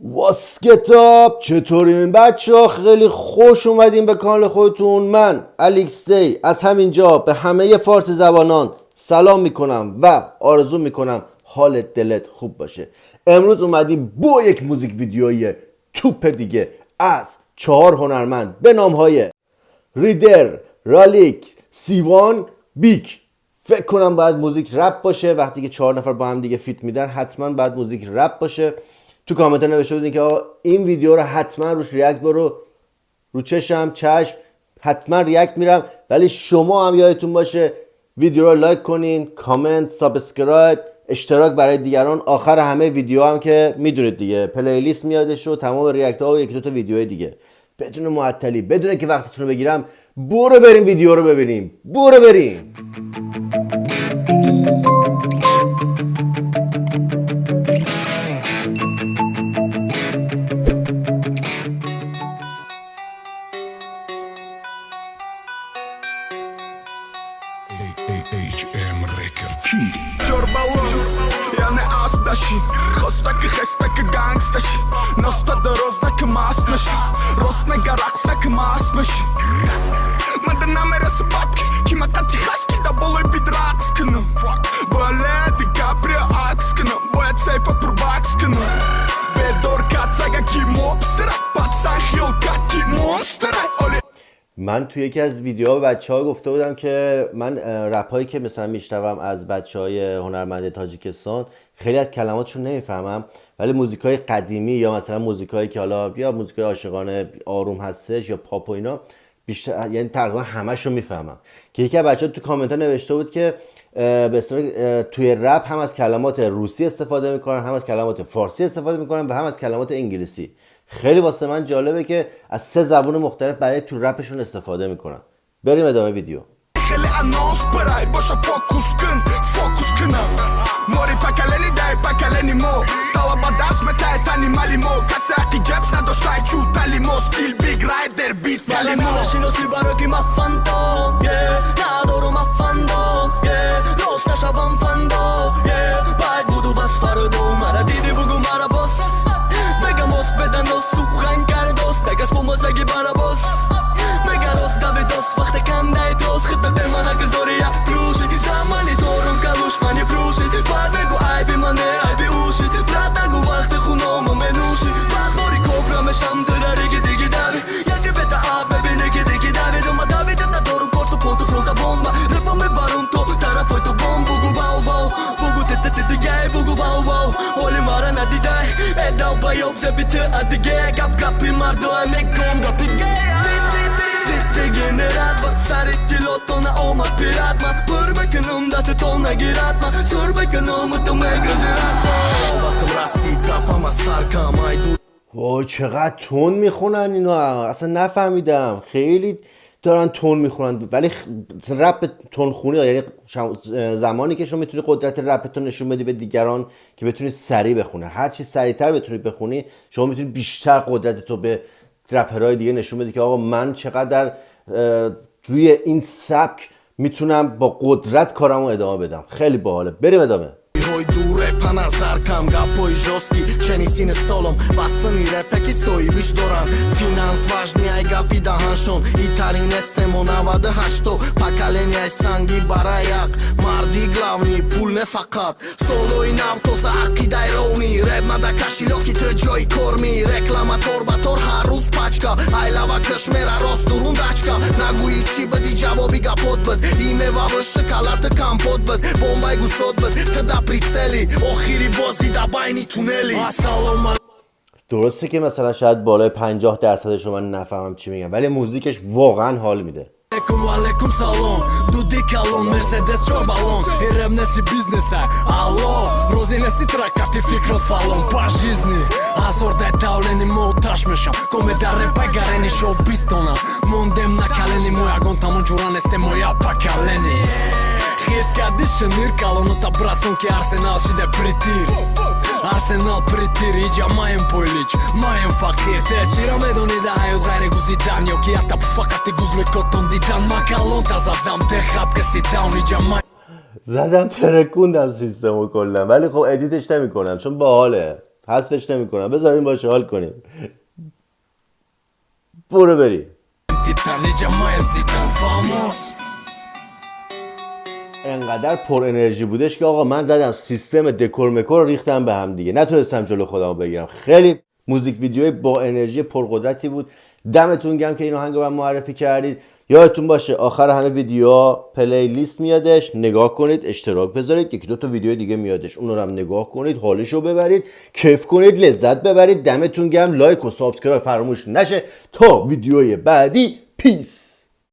واسکتاب چطورین بچه ها؟ خیلی خوش اومدین به کانال خودتون. من الیکس دی از همینجا به همه فارسی زبانان سلام میکنم و آرزو میکنم حالت دلت خوب باشه. امروز اومدیم با یک موزیک ویدیوی توپ دیگه از 4 هنرمند به نام های ریدر، رالیکس، سیوان، بیک. فکر کنم باید موزیک رپ باشه. وقتی که 4 نفر با هم دیگه فیت میدن حتما باید موزیک رپ باشه. تو کامنت ها نوشته بودین که این ویدیو رو حتما روش ریاکت برو. رو چشم حتما ریاکت میرم، ولی شما هم یادتون باشه ویدیو رو لایک کنین، کامنت، سابسکرایب، اشتراک برای دیگران. آخر همه ویدیو هم که میدونید دیگه پلیلیست میادش و تمام ریاکت ها و یکی دو تا ویدیو دیگه. بدون معطلی، بدون که وقتتون رو بگیرم، برو بریم ویدیو رو ببینیم. برو بریم. یعنی اسب داشی خواستک خستک گنگستشی نستا درست که ماست میشی راست نگه رقص که ماست میشی من ده نمیرس بابک که من قطی خسکی دا بولوی بید رقص کنم باید دیگه عکس کنم باید سیفا تر بکس کنم بدور کتساگه کی موبستره پتسن خیل کت کی مونستره. من توی یکی از ویدیوها به بچه‌ها گفته بودم که من رپایی که مثلا میشنوم از بچه‌های هنرمند تاجیکستان خیلی از کلماتشون نمیفهمم، ولی موزیکای قدیمی یا مثلا موزیکای که حالا یا موزیکای عاشقانه آروم هستش یا پاپ و اینا بیشتر، یعنی تقریبا همه‌شو میفهمم. که یکی از بچه‌ها تو کامنت‌ها نوشته بود که به اصطلاح توی رپ هم از کلمات روسی استفاده میکنن، هم از کلمات فارسی استفاده میکنن و هم از کلمات انگلیسی. خیلی واسه من جالبه که از 3 زبان مختلف برای تو رپشون استفاده میکنن. بریم ادامه ویدیو. خیلی انانس برای باشه فوکوس کنم موری پکلنی دای پکلنی مو طلبا دست متای تانی مالی مو کسی اقی جبس نداشتای چو تلی مو ستیل بیگ رایدر بیت مالی مو نشیناسی برای ما فانتوم ندارو ما فاندوم راست نشوام فاندوم باید بودو بس فردو مرا دیدی بگو مرا باس بگم باس بدن دوست سوخن کرد دوست بگس بومازگی برا باس مگه راست دوی دوست وقت کم دای دوست خدمت من اگه زوری یا پروشی زمانی تورم کلوش منی پروشی باید بگو ای بی منه ای بی اوشی برد نگو وقت خونامو منوشی بخوری کبرمشم دلاری که دیگه دوی یکی بتا آب ببینه که دیگه دوی دوما دوی دم ندارم پورتو پولتو فرونتا بومبا رپا میبارم تو طرفای تو بوم بگو واو واو بگو تت دیگه بگو واو واو ولی مارا ندیده ادال بایوب زبیت ادیگه گپ مردو میکن گپی Generat سری تیلوتونه اومد پیرات من پر بکنم دات تو نگیرات من سر بکنم تو میگرزیرات وقتم رسید رپم از سرکم ایدو. وای چقدر تون میخونن اینا، اصلا نفهمیدم. خیلی دارن تون میخونن، ولی رپ تون خونی یعنی زمانی که شما میتونی قدرت رپتون نشون بدی به دیگران که بتونید سریع بخونه. هر چی سریعتر بتونید بخونی شما میتونید بیشتر قدرت تو به رپرهای دیگه نشون بدی که آقا من چقدر روی این سبک میتونم با قدرت کارمو ادامه بدم. خیلی باحاله. بریم ادامه. دوره پنا زرکم گپای ژوسکی چنیسین سولم басни репеки соибиш дорам финанс важни ай гапи даҳаншон итарин эстемо 98 поколения санги бараяк марди главни пул не фақат солои нав тоза ақидаи ровни реп нада кашилоки ту ҷои корми рекламатор ба тор ҳар рӯз пачка айлава кашмера рост дурундачка нагӯи чӣ бади ҷавоби гапот бад имевави шоколати компот бад бомбай гушод бад тда прицели охири бозӣ да байни тунели. درسته که مثلا شاید بالای 50% من نفهمم چی میگم، ولی موزیکش واقعا حال میده. Алейкум салом, дуди калон, мерседес чор балон, иревнеси бизнеса, алло, розинеси тракати фикрот фалон, по жизни, азор детавлени мо траш мешам, комеда репа гарени шоу бистонам, мондем на калени, моя гон тамон ҷуран есте моя поколени. Хит кади шамир калоно та брасон ки Арсенал шиде притир. Арсенал притир, иҷа маем пойлич, маем фақир. Те чиро медони да ҳаёт ғайри гузидан ё ки ята фақати гузли котон дидан. Ма калонта задам те хат каси даун иҷа زدم ترکوندم سیستمو کلا، ولی خب ادیتش نمی‌کنم چون باحاله. حذفش نمیکنم، بذارین باشه حال کنیم. برو بریم. انقدر پر انرژی بودش که آقا من زدم سیستم دکور مکور رو ریختم به هم دیگه، نتونستم جلو خودمو بگیرم. خیلی موزیک ویدیوی با انرژی پرقدرتی بود. دمتون گرم که این آهنگ رو من معرفی کردید. یادتون باشه آخر همه ویدیوها پلی لیست میادش، نگاه کنید، اشتراک بذارید، یکی دو تا ویدیو دیگه میادش، اون رو هم نگاه کنید، حالشو ببرید، کیف کنید، لذت ببرید. دمتون گرم. لایک و سابسکرایب فراموش نشه. تا ویدیوی بعدی، پیس.